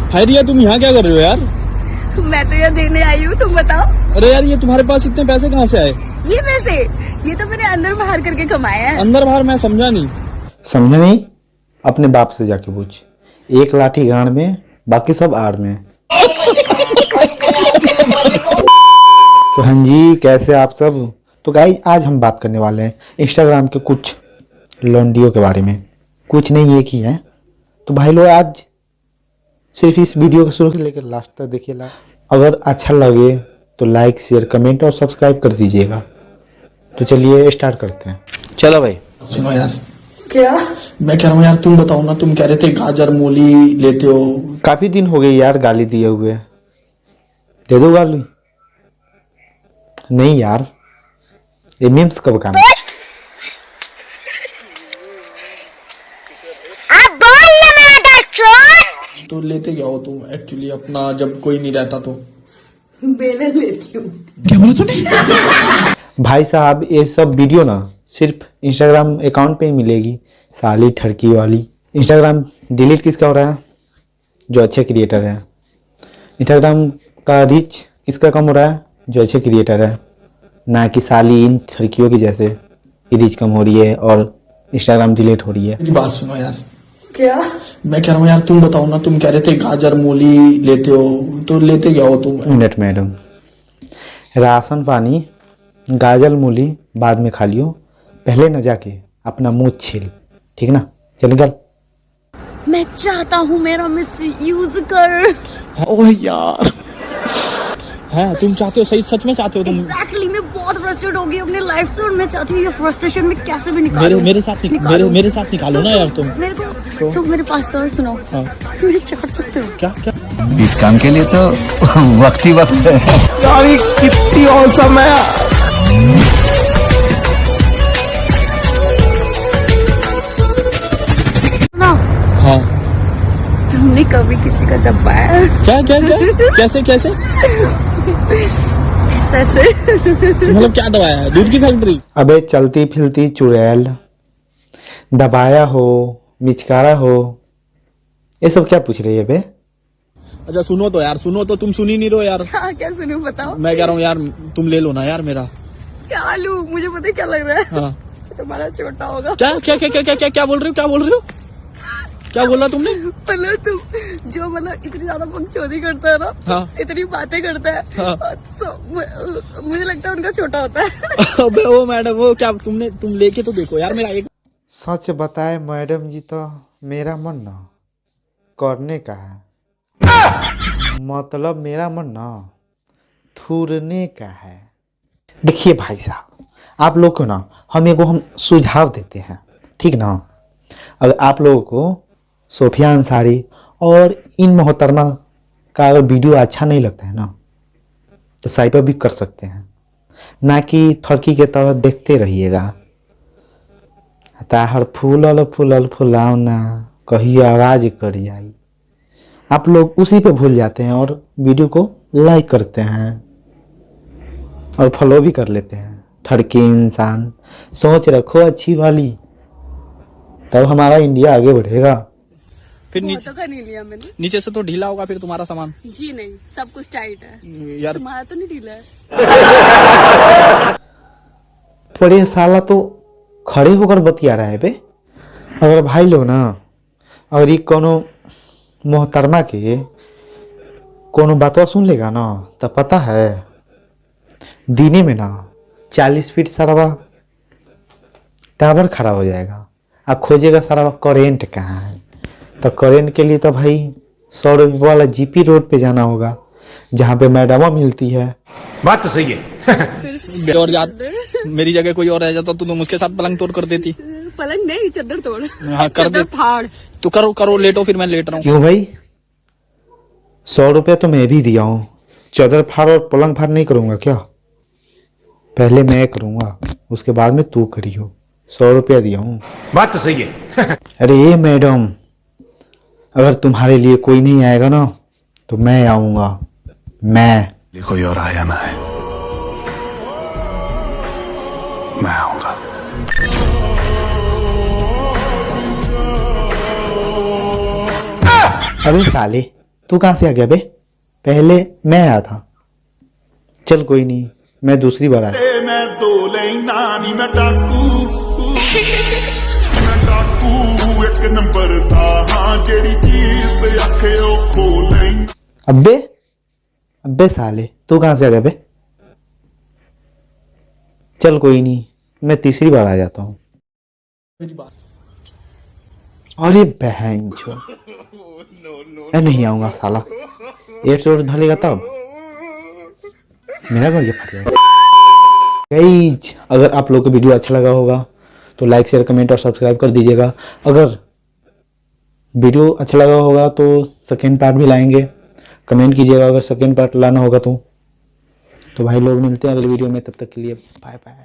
हाय रिया, तुम यहाँ क्या कर रहे हो यार? मैं तो यहाँ देने आई हूँ, तुम बताओ। अरे यार, ये तुम्हारे पास इतने पैसे कहाँ से आए? ये पैसे, ये तो मैंने अंदर बाहर करके कमाए हैं। अंदर बाहर? मैं समझा नहीं। समझे नहीं? अपने बाप से जाके पूछ। एक लाठी गांड में, बाकी सब आड़ में। तो हाँ जी, कैसे आप सब? तो गाइस, आज हम बात करने वाले हैं इंस्टाग्राम के कुछ लौंडियों के बारे में। कुछ नहीं, एक ही है। तो भाई लोग, आज सिर्फ इस वीडियो को शुरू से लेकर लास्ट तक देखिएगा। अगर अच्छा लगे तो लाइक, शेयर, कमेंट और सब्सक्राइब कर दीजिएगा। तो चलिए स्टार्ट करते हैं। चलो भाई। सुनो यार, क्या? मैं कह रहा हूँ यार, तुम बताओ ना, तुम कह रहे थे गाजर मूली लेते हो। काफी दिन हो गए यार गाली दिए हुए। दे दो गाली? नहीं यार, ये मीम्स कब काम? तो लेते क्या हो तुम एक्चुअली अपना, जब कोई नहीं रहता तो? बेलन लेती हूँ। क्या बोला तूने? भाई साहब, ये सब वीडियो ना सिर्फ इंस्टाग्राम अकाउंट पे ही मिलेगी। साली ठरकी वाली। इंस्टाग्राम डिलीट किसका हो रहा है? जो अच्छे क्रिएटर है। इंस्टाग्राम का रीच किसका कम हो रहा है? जो अच्छे क्रिएटर है। ना कि साली इन ठरकियों की जैसे कि रीच कम हो रही है और इंस्टाग्राम डिलीट हो रही है। मेरी बात सुनो यार। क्या? मैं कह रहा हूँ यार, तुम बताओ ना, तुम कह रहे थे गाजर मूली लेते हो, तो लेते क्या हो तुम? मिनट मैडम, राशन पानी गाजर मूली बाद में खा लियो, पहले न जाके अपना मुंह छील, ठीक ना? चल निकल। मैं चाहता हूँ मेरा मिस यूज कर। ओह यार, है तुम चाहते हो? सही, सच में चाहते हो तुम? Exactly, मैं बहुत फ्रस्ट्रेट हो गई अपने लाइफ से और मैं चाहती हूँ ये फ्रस्ट्रेशन में कैसे भी निकालूं। मेरे साथ निकालो ना यार तुम। मेरे को तो मेरे पास तो सुनो। हाँ। मुझे चाट सकते हो क्या क्या? इस काम के लिए तो वक्त ही वक्त है। यार ये कितनी औसम है। ना, हाँ, तुमने कभी किसी का दबाया? क्या क्या क्या? कैसे कैसे? ऐसे मतलब क्या दबाया है? दूध की फैक्ट्री? अबे चलती फिरती चुड़ैल, दबाया हो, मिचकारा हो, ये सब क्या पूछ रही है बे? अच्छा सुनो तो यार, सुनो तो, तुम सुन ही नहीं रहो यार। हाँ, क्या सुनूं बताओ। मैं कह रहा हूँ यार, तुम ले लो ना यार मेरा। क्या लूं? मुझे पता है क्या लग रहा है। हाँ। तुम्हारा छोटा होगा। क्या क्या क्या क्या क्या क्या क्या बोल रहे हो? क्या बोल रहे हो? क्या बोला तुमने? मतलब तुम जो मतलब इतनी ज्यादा बकचोदी करता है ना। हाँ। इतनी बातें करता है। हाँ। मुझे लगता है उनका छोटा होता है। अबे वो मैडम, वो क्या, तुम लेके तो देखो यार मेरा एक। सच बताए मैडम जी, तो मेरा मन ना करने का है। मतलब मेरा मन ना थूरने का है। देखिए भाई साहब, आप लोग को ना हम सुझाव देते हैं, ठीक ना? अगर आप लोगों को सोफिया अंसारी और इन मोहतरमा का अगर वीडियो अच्छा नहीं लगता है ना, तो साइपर भी कर सकते हैं, ना कि ठरकी के तरह देखते रहिएगा। ताहर फूलल फूलल फुलावना कहीं आवाज कर जाई। आप लोग उसी पे भूल जाते हैं और वीडियो को लाइक करते हैं और फॉलो भी कर लेते हैं। ठरकी इंसान, सोच रखो अच्छी वाली, तब हमारा इंडिया आगे बढ़ेगा। फिर बहुतों का नहीं लिया मैंने। नीचे से तो ढीला होगा फिर तुम्हारा सामान। जी नहीं, सब कुछ टाइट है यार। तुम्हारा तो नहीं ढीला है। पर ये साला तो खड़े होकर बतिया रहा है बे। अगर भाई लोग ना, अगर ये कोनो मोहतरमा के कोनो बातवा सुन लेगा ना, तो पता है दीने में ना 40 फीट सारा टावर खड़ा हो जाएगा। आप खोजेगा सारा करेंट कहाँ है, तो करेंट के लिए तो भाई 100 रुपये वाला जीपी रोड पे जाना होगा, जहाँ पे मैडमा मिलती है। बात तो सही है। और याद मेरी जगह कोई और रह जाता तो तुम उसके साथ पलंग तोड़ कर देती। पलंग नहीं, चादर तोड़। हाँ, कर दे। फाड़। तो करो लेटो, फिर मैं लेट रहा हूँ। क्यों भाई? 100 रुपये तो मैं भी दिया हूँ। चादर फाड़ और पलंग फाड़ नहीं करूँगा क्या? पहले मैं करूँगा, उसके बाद में तू करियो। 100 रुपया दिया हूँ। बात तो सही है। अरे ये मैडम, अगर तुम्हारे लिए कोई नहीं आएगा ना, तो मैं आऊँगा। मैं कोई और आया ना है, मैं आऊंगा। अबे साले, तू कहाँ से आ गया बे? पहले मैं आया था। चल कोई नहीं, मैं दूसरी बार आया। मैं दो लेना नी मैं डाकू एक नंबर दा हां जेड़ी चीज ते आखे ओ खो लेना। अबे अबे साले, तू कहाँ से आ गया बे? चल कोई नहीं, मैं तीसरी बार आ जाता हूँ। मेरी बात अरे बहन छो, मैं नहीं आऊंगा साला। एट चोट ढलेगा तब मेरा घर फट जाएगा। गाइज, अगर आप लोग को वीडियो अच्छा लगा होगा तो लाइक शेयर कमेंट और सब्सक्राइब कर दीजिएगा। अगर वीडियो अच्छा लगा होगा तो सेकेंड पार्ट भी लाएंगे, कमेंट कीजिएगा अगर सेकेंड पार्ट लाना होगा तो भाई लोग मिलते हैं अगले वीडियो में, तब तक के लिए बाय बाय।